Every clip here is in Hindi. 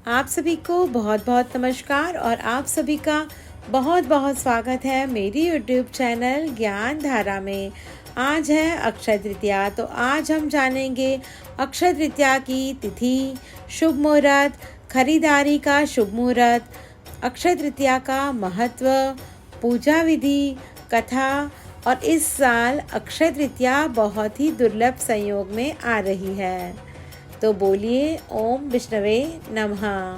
आप सभी को बहुत बहुत नमस्कार और आप सभी का बहुत बहुत स्वागत है मेरी यूट्यूब चैनल ज्ञान धारा में। आज है अक्षय तृतीया, तो आज हम जानेंगे अक्षय तृतीया की तिथि, शुभ मुहूर्त, खरीदारी का शुभ मुहूर्त, अक्षय तृतीया का महत्व, पूजा विधि, कथा। और इस साल अक्षय तृतीया बहुत ही दुर्लभ संयोग में आ रही है। तो बोलिए ओम विष्णवे नमः।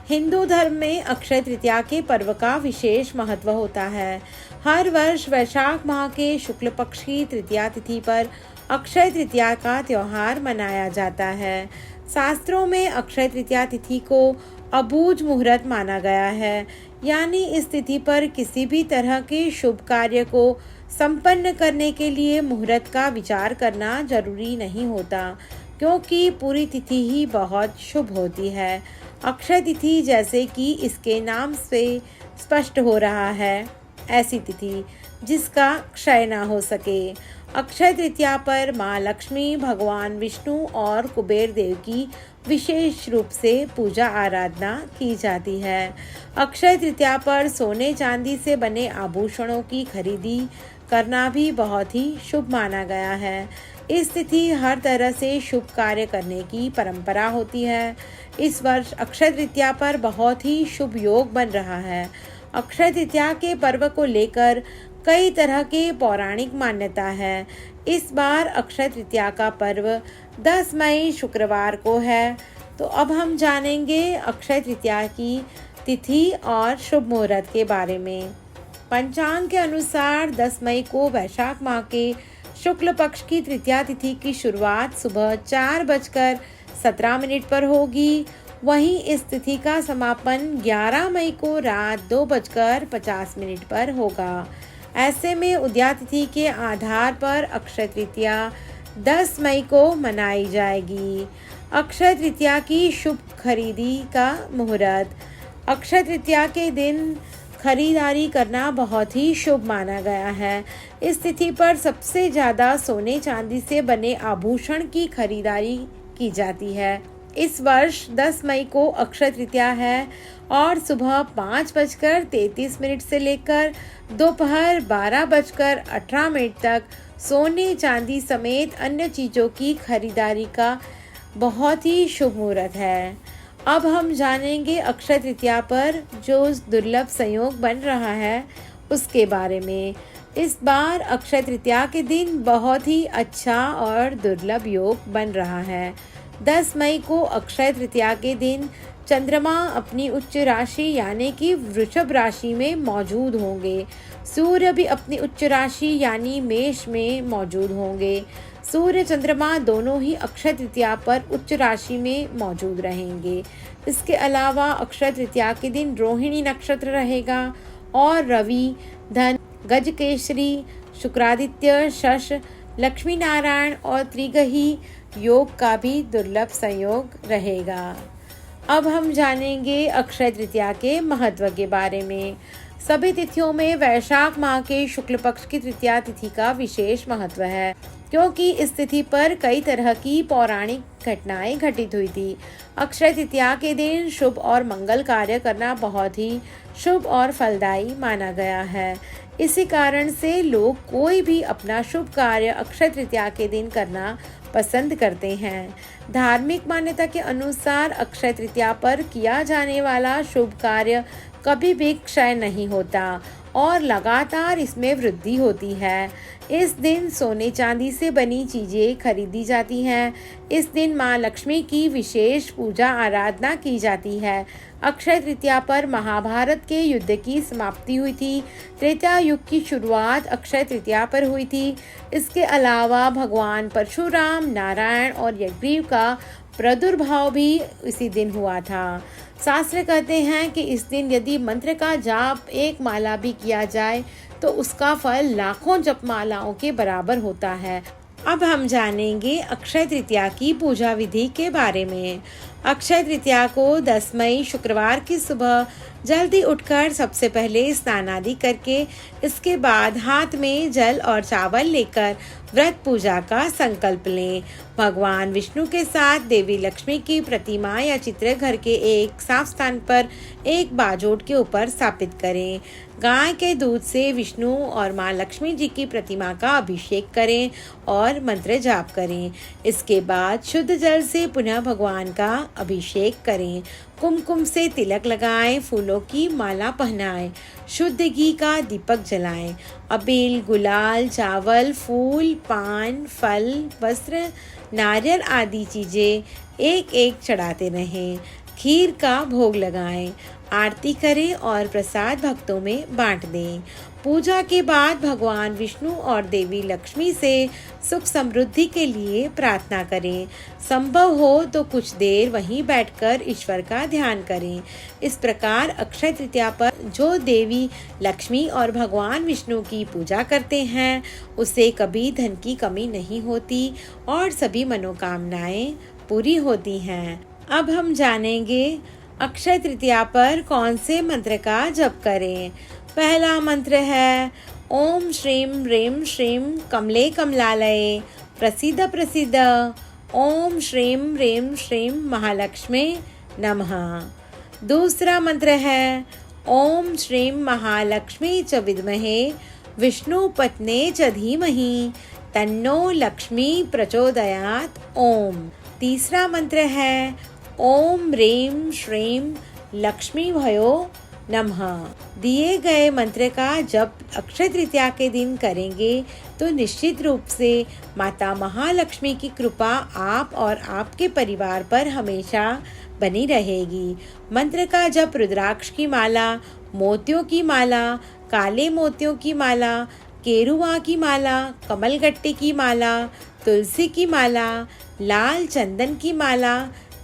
हिंदू धर्म में अक्षय तृतीया के पर्व का विशेष महत्व होता है। हर वर्ष वैशाख माह के शुक्ल पक्ष की तृतीया तिथि पर अक्षय तृतीया का त्योहार मनाया जाता है। शास्त्रों में अक्षय तृतीया तिथि को अबूझ मुहूर्त माना गया है, यानी इस तिथि पर किसी भी तरह के शुभ कार्य को संपन्न करने के लिए मुहूर्त का विचार करना जरूरी नहीं होता, क्योंकि पूरी तिथि ही बहुत शुभ होती है। अक्षय तिथि, जैसे कि इसके नाम से स्पष्ट हो रहा है, ऐसी तिथि जिसका क्षय ना हो सके। अक्षय तृतीया पर माँ लक्ष्मी, भगवान विष्णु और कुबेर देव की विशेष रूप से पूजा आराधना की जाती है। अक्षय तृतीया पर सोने चांदी से बने आभूषणों की खरीदी करना भी बहुत ही शुभ माना गया है। इस तिथि हर तरह से शुभ कार्य करने की परंपरा होती है। इस वर्ष अक्षय तृतीया पर बहुत ही शुभ योग बन रहा है। अक्षय तृतीया के पर्व को लेकर कई तरह के पौराणिक मान्यता है। इस बार अक्षय तृतीया का पर्व 10 मई शुक्रवार को है। तो अब हम जानेंगे अक्षय तृतीया की तिथि और शुभ मुहूर्त के बारे में। पंचांग के अनुसार 10 मई को वैशाख माह के शुक्ल पक्ष की तृतीया तिथि की शुरुआत सुबह 4:17 पर होगी। वहीं इस तिथि का समापन 11 मई को रात 2:50 पर होगा। ऐसे में उदया तिथि के आधार पर अक्षय तृतीया 10 मई को मनाई जाएगी। अक्षय तृतीया की शुभ खरीदी का मुहूर्त। अक्षय तृतीया के दिन खरीदारी करना बहुत ही शुभ माना गया है। इस तिथि पर सबसे ज़्यादा सोने चांदी से बने आभूषण की खरीदारी की जाती है। इस वर्ष 10 मई को अक्षय तृतीया है और सुबह 5:33 से लेकर दोपहर 12:18 तक सोने चांदी समेत अन्य चीज़ों की खरीदारी का बहुत ही शुभ मुहूर्त है। अब हम जानेंगे अक्षय तृतीया पर जो दुर्लभ संयोग बन रहा है उसके बारे में। इस बार अक्षय तृतीया के दिन बहुत ही अच्छा और दुर्लभ योग बन रहा है। 10 मई को अक्षय तृतीया के दिन चंद्रमा अपनी उच्च राशि यानी कि वृषभ राशि में मौजूद होंगे। सूर्य भी अपनी उच्च राशि यानी मेष में मौजूद होंगे। सूर्य चंद्रमा दोनों ही अक्षय तृतीया पर उच्च राशि में मौजूद रहेंगे। इसके अलावा अक्षय तृतीया के दिन रोहिणी नक्षत्र रहेगा और रवि, धन, गजकेसरी, शुक्रादित्य, शश, लक्ष्मी नारायण और त्रिगही योग का भी दुर्लभ संयोग रहेगा। अब हम जानेंगे अक्षय तृतीया के महत्व के बारे में। सभी तिथियों में वैशाख माह के शुक्ल पक्ष की तृतीया तिथि का विशेष महत्व है, क्योंकि इस तिथि पर कई तरह की पौराणिक घटनाएं घटित हुई थी। अक्षय तृतीया के दिन शुभ और मंगल कार्य करना बहुत ही शुभ और फलदायी माना गया है। इसी कारण से लोग कोई भी अपना शुभ कार्य अक्षय तृतीया के दिन करना पसंद करते हैं। धार्मिक मान्यता के अनुसार अक्षय तृतीया पर किया जाने वाला शुभ कार्य कभी भी क्षय नहीं होता और लगातार इसमें वृद्धि होती है। इस दिन सोने चांदी से बनी चीज़ें खरीदी जाती हैं। इस दिन माँ लक्ष्मी की विशेष पूजा आराधना की जाती है। अक्षय तृतीया पर महाभारत के युद्ध की समाप्ति हुई थी। त्रेता युग की शुरुआत अक्षय तृतीया पर हुई थी। इसके अलावा भगवान परशुराम, नारायण और यज्ञ का प्रादुर्भाव भी इसी दिन हुआ था। शास्त्र कहते हैं कि इस दिन यदि मंत्र का जाप एक माला भी किया जाए तो उसका फल लाखों जपमालाओं के बराबर होता है। अब हम जानेंगे अक्षय तृतीया की पूजा विधि के बारे में। अक्षय तृतीया को 10 मई शुक्रवार की सुबह जल्दी उठकर सबसे पहले स्नान आदि करके इसके बाद हाथ में जल और चावल लेकर व्रत पूजा का संकल्प लें। भगवान विष्णु के साथ देवी लक्ष्मी की प्रतिमा या चित्र घर के एक साफ स्थान पर एक बाजोट के ऊपर स्थापित करें। गाय के दूध से विष्णु और माँ लक्ष्मी जी की प्रतिमा का अभिषेक करें और मंत्र जाप करें। इसके बाद शुद्ध जल से पुनः भगवान का अभिषेक करें। कुमकुम से तिलक लगाएं, फूलों की माला पहनाएं, शुद्ध घी का दीपक जलाएं। अबील, गुलाल, चावल, फूल, पान, फल, वस्त्र, नारियल आदि चीजें एक एक चढ़ाते रहें। खीर का भोग लगाएं, आरती करें और प्रसाद भक्तों में बांट दें। पूजा के बाद भगवान विष्णु और देवी लक्ष्मी से सुख समृद्धि के लिए प्रार्थना करें। संभव हो तो कुछ देर वहीं बैठकर ईश्वर का ध्यान करें। इस प्रकार अक्षय तृतीया पर जो देवी लक्ष्मी और भगवान विष्णु की पूजा करते हैं उसे कभी धन की कमी नहीं होती और सभी मनोकामनाएं पूरी होती हैं। अब हम जानेंगे अक्षय तृतीया पर कौन से मंत्र का जप करें। पहला मंत्र है ओम श्रीम ह्रीम श्रीम कमले कमलालये प्रसीद प्रसीद। ओम श्रीम ह्रीम श्रीम महालक्ष्मी नमः। दूसरा मंत्र है ओम श्रीम महालक्ष्मी च विद्महे विष्णु पत्ने च धीमहि तन्नो लक्ष्मी प्रचोदयात्। ओम। तीसरा मंत्र है ओम ह्रीम श्रीम लक्ष्मी भयो नमः। दिए गए मंत्र का जप अक्षय तृतीया के दिन करेंगे तो निश्चित रूप से माता महालक्ष्मी की कृपा आप और आपके परिवार पर हमेशा बनी रहेगी। मंत्र का जप रुद्राक्ष की माला, मोतियों की माला, काले मोतियों की माला, केरुआ की माला, कमलगट्टे की माला, तुलसी की माला, लाल चंदन की माला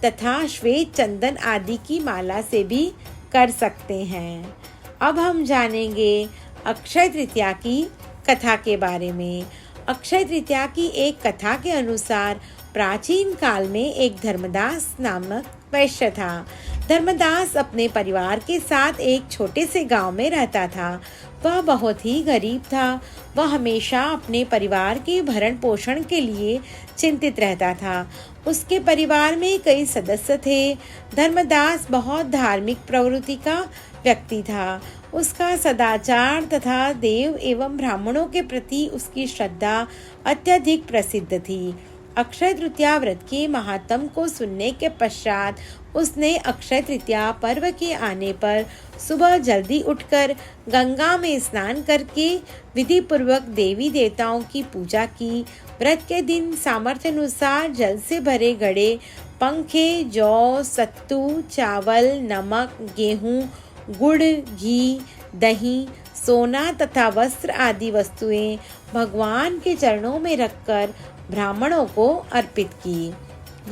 तथा श्वेत चंदन आदि की माला से भी कर सकते हैं। अब हम जानेंगे अक्षय तृतीया की कथा के बारे में। अक्षय तृतीया की एक कथा के अनुसार प्राचीन काल में एक धर्मदास नामक वैश्य था। धर्मदास अपने परिवार के साथ एक छोटे से गांव में रहता था। वह बहुत ही गरीब था। वह हमेशा अपने परिवार के भरण पोषण के लिए चिंतित रहता था। उसके परिवार में कई सदस्य थे। धर्मदास बहुत धार्मिक प्रवृत्ति का व्यक्ति था। उसका सदाचार तथा देव एवं ब्राह्मणों के प्रति उसकी श्रद्धा अत्यधिक प्रसिद्ध थी। अक्षय तृतीया व्रत के महात्म को सुनने के पश्चात उसने अक्षय तृतीया पर्व के आने पर सुबह जल्दी उठकर गंगा में स्नान करके विधि पूर्वक देवी देवताओं की पूजा की। व्रत के दिन सामर्थ्य अनुसार जल से भरे घड़े, पंखे, जौ, सत्तू, चावल, नमक, गेहूं, गुड़, घी, दही, सोना तथा वस्त्र आदि वस्तुएं भगवान के चरणों में रखकर ब्राह्मणों को अर्पित की।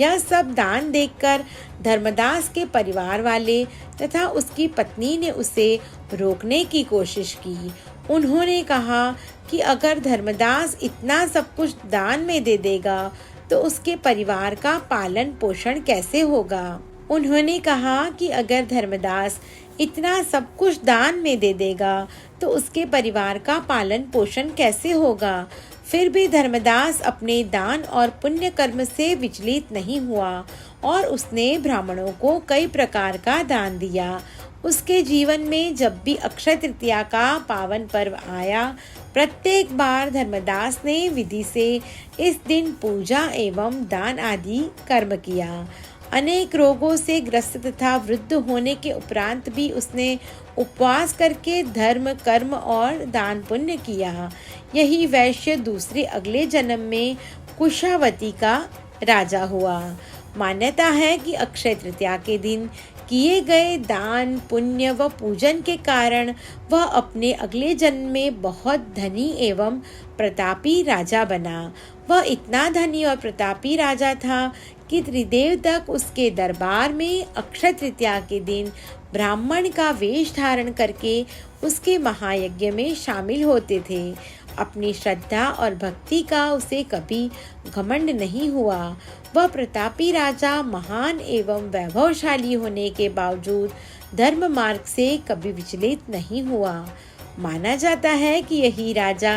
यह सब दान देखकर धर्मदास के परिवार वाले तथा उसकी पत्नी ने उसे रोकने की कोशिश की। उन्होंने कहा कि अगर धर्मदास इतना सब कुछ दान में दे देगा तो उसके परिवार का पालन पोषण कैसे होगा। उन्होंने कहा कि अगर धर्मदास इतना सब कुछ दान में दे देगा तो उसके परिवार का पालन पोषण कैसे होगा। फिर भी धर्मदास अपने दान और पुण्य कर्म से विचलित नहीं हुआ और उसने ब्राह्मणों को कई प्रकार का दान दिया। उसके जीवन में जब भी अक्षय तृतीया का पावन पर्व आया, प्रत्येक बार धर्मदास ने विधि से इस दिन पूजा एवं दान आदि कर्म किया। अनेक रोगों से ग्रस्त तथा वृद्ध होने के उपरांत भी उसने उपवास करके धर्म, कर्म और दान पुण्य किया। यही वैश्य दूसरे अगले जन्म में कुशावती का राजा हुआ। मान्यता है कि अक्षय तृतीया के दिन किए गए दान, पुण्य व पूजन के कारण वह अपने अगले जन्म में बहुत धनी एवं प्रतापी राजा बना। वह इतना धनी और प्रतापी राजा था कि त्रिदेव तक उसके दरबार में अक्षय तृतीया के दिन ब्राह्मण का वेश धारण करके उसके महायज्ञ में शामिल होते थे। अपनी श्रद्धा और भक्ति का उसे कभी घमंड नहीं हुआ। वह प्रतापी राजा महान एवं वैभवशाली होने के बावजूद धर्म मार्ग से कभी विचलित नहीं हुआ। माना जाता है कि यही राजा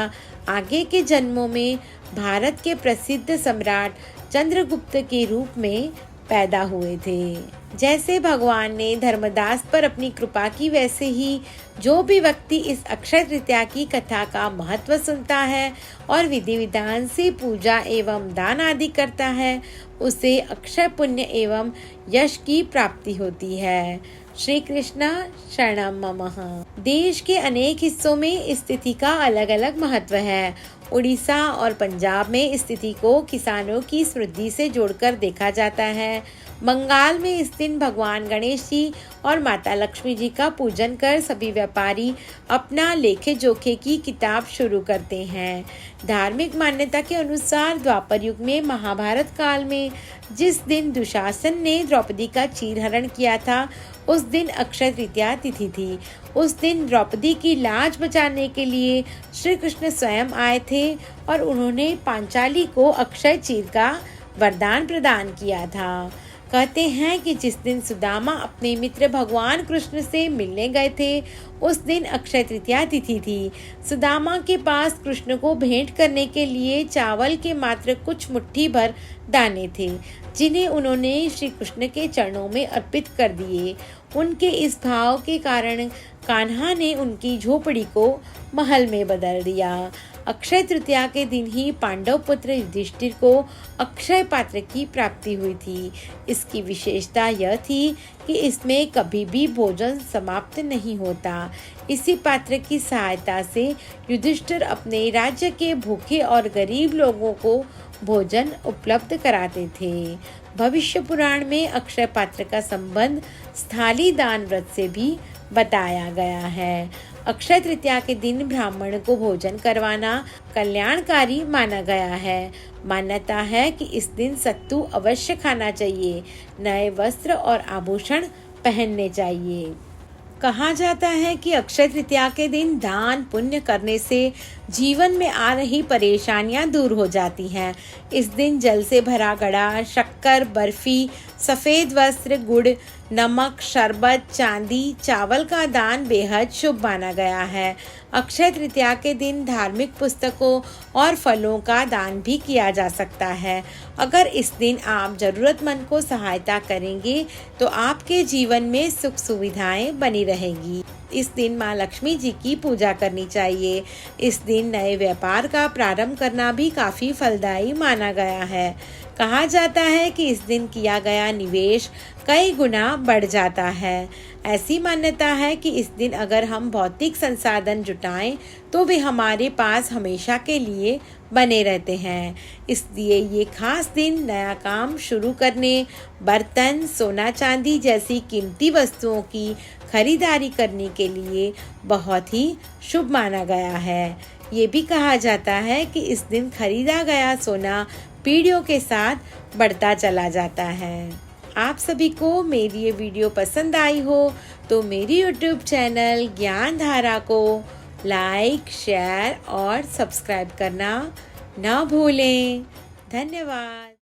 आगे के जन्मों में भारत के प्रसिद्ध सम्राट चंद्रगुप्त के रूप में पैदा हुए थे। जैसे भगवान ने धर्मदास पर अपनी कृपा की, वैसे ही जो भी व्यक्ति इस अक्षय तृतीया की कथा का महत्व सुनता है और विधि विधान से पूजा एवं दान आदि करता है, उसे अक्षय पुण्य एवं यश की प्राप्ति होती है। श्री कृष्ण शरणम ममः। देश के अनेक हिस्सों में इस तिथि का अलग अलग महत्व है। उड़ीसा और पंजाब में इस तिथि को किसानों की समृद्धि से जोड़कर देखा जाता है। बंगाल में इस दिन भगवान गणेश जी और माता लक्ष्मी जी का पूजन कर सभी व्यापारी अपना लेखे जोखे की किताब शुरू करते हैं। धार्मिक मान्यता के अनुसार द्वापर युग में महाभारत काल में जिस दिन दुशासन ने द्रौपदी का चीरहरण किया था, उस दिन अक्षय तृतीया तिथि थी। उस दिन द्रौपदी की लाज बचाने के लिए श्री कृष्ण स्वयं आए थे और उन्होंने पांचाली को अक्षय चीर का वरदान प्रदान किया था। कहते हैं कि जिस दिन सुदामा अपने मित्र भगवान कृष्ण से मिलने गए थे, उस दिन अक्षय तृतीया तिथि थी। सुदामा के पास कृष्ण को भेंट करने के लिए चावल के मात्र कुछ मुट्ठी भर दाने थे, जिन्हें उन्होंने श्री कृष्ण के चरणों में अर्पित कर दिए। उनके इस भाव के कारण कान्हा ने उनकी झोपड़ी को महल में बदल दिया। अक्षय तृतीया के दिन ही पांडव पुत्र युधिष्ठिर को अक्षय पात्र की प्राप्ति हुई थी। इसकी विशेषता यह थी कि इसमें कभी भी भोजन समाप्त नहीं होता। इसी पात्र की सहायता से युधिष्ठिर अपने राज्य के भूखे और गरीब लोगों को भोजन उपलब्ध कराते थे। भविष्य पुराण में अक्षय पात्र का संबंध स्थाली दान व्रत से भी बताया गया है। अक्षय तृतीया के दिन ब्राह्मण को भोजन करवाना कल्याणकारी माना गया है। मान्यता है कि इस दिन सत्तू अवश्य खाना चाहिए, नए वस्त्र और आभूषण पहनने चाहिए। कहा जाता है कि अक्षय तृतीया के दिन दान पुण्य करने से जीवन में आ रही परेशानियां दूर हो जाती हैं। इस दिन जल से भरा घड़ा, शक्कर, बर्फी, सफ़ेद वस्त्र, गुड़, नमक, शरबत, चांदी, चावल का दान बेहद शुभ माना गया है। अक्षय तृतीया के दिन धार्मिक पुस्तकों और फलों का दान भी किया जा सकता है। अगर इस दिन आप ज़रूरतमंद को सहायता करेंगे तो आपके जीवन में सुख सुविधाएं बनी रहेगी। इस दिन माँ लक्ष्मी जी की पूजा करनी चाहिए। इस दिन नए व्यापार का प्रारंभ करना भी काफ़ी फलदायी माना गया है। कहा जाता है कि इस दिन किया गया निवेश कई गुना बढ़ जाता है। ऐसी मान्यता है कि इस दिन अगर हम भौतिक संसाधन जुटाएं तो वे हमारे पास हमेशा के लिए बने रहते हैं। इसलिए ये खास दिन नया काम शुरू करने, बर्तन, सोना चांदी जैसी कीमती वस्तुओं की खरीदारी करने के लिए बहुत ही शुभ माना गया है। ये भी कहा जाता है कि इस दिन खरीदा गया सोना पीढ़ियों के साथ बढ़ता चला जाता है। आप सभी को मेरी ये वीडियो पसंद आई हो तो मेरी YouTube चैनल ज्ञान धारा को लाइक, शेयर और सब्सक्राइब करना ना भूलें। धन्यवाद।